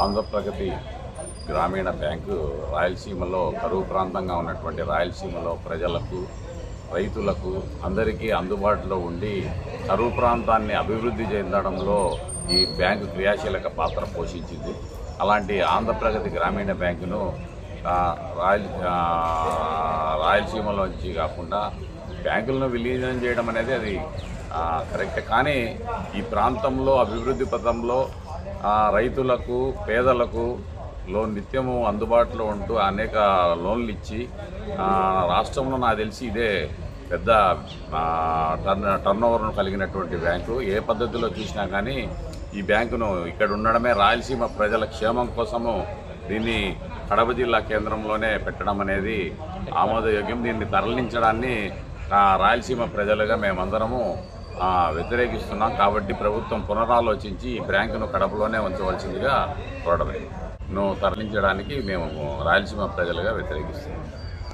ఆంధ్రప్రగతి గ్రామీణ బ్యాంకు రాయలసీమలో కరువు ప్రాంతంగా ఉన్నటువంటి రాయలసీమలో ప్రజలకు, రైతులకు అందరికీ అందుబాటులో ఉండి కరువు ప్రాంతాన్ని అభివృద్ధి చెందడంలో ఈ బ్యాంకు క్రియాశీలక పాత్ర పోషించింది. అలాంటి ఆంధ్రప్రగతి గ్రామీణ బ్యాంకును రాయలసీమలోంచి కాకుండా బ్యాంకులను విలీనం చేయడం అనేది అది కరెక్టే. కానీ ఈ ప్రాంతంలో అభివృద్ధి పథంలో రైతులకు, పేదలకు నిత్యము అందుబాటులో ఉంటూ అనేక లోన్లు ఇచ్చి రాష్ట్రంలో నాకు తెలిసి ఇదే పెద్ద టర్న్ ఓవర్ను కలిగినటువంటి బ్యాంకు. ఏ పద్ధతిలో చూసినా కానీ ఈ బ్యాంకును ఇక్కడ ఉండడమే రాయలసీమ ప్రజల క్షేమం కోసము దీన్ని కడప జిల్లా కేంద్రంలోనే పెట్టడం అనేది ఆమోదయోగ్యం. దీన్ని తరలించడాన్ని రాయలసీమ ప్రజలుగా మేమందరము వ్యతిరేకిస్తున్నాం. కాబట్టి ప్రభుత్వం పునరాలోచించి ఈ బ్యాంకును కడపలోనే ఉంచవలసిందిగా కోరడమే. తరలించడానికి మేము రాయలసీమ ప్రజలుగా వ్యతిరేకిస్తున్నాం.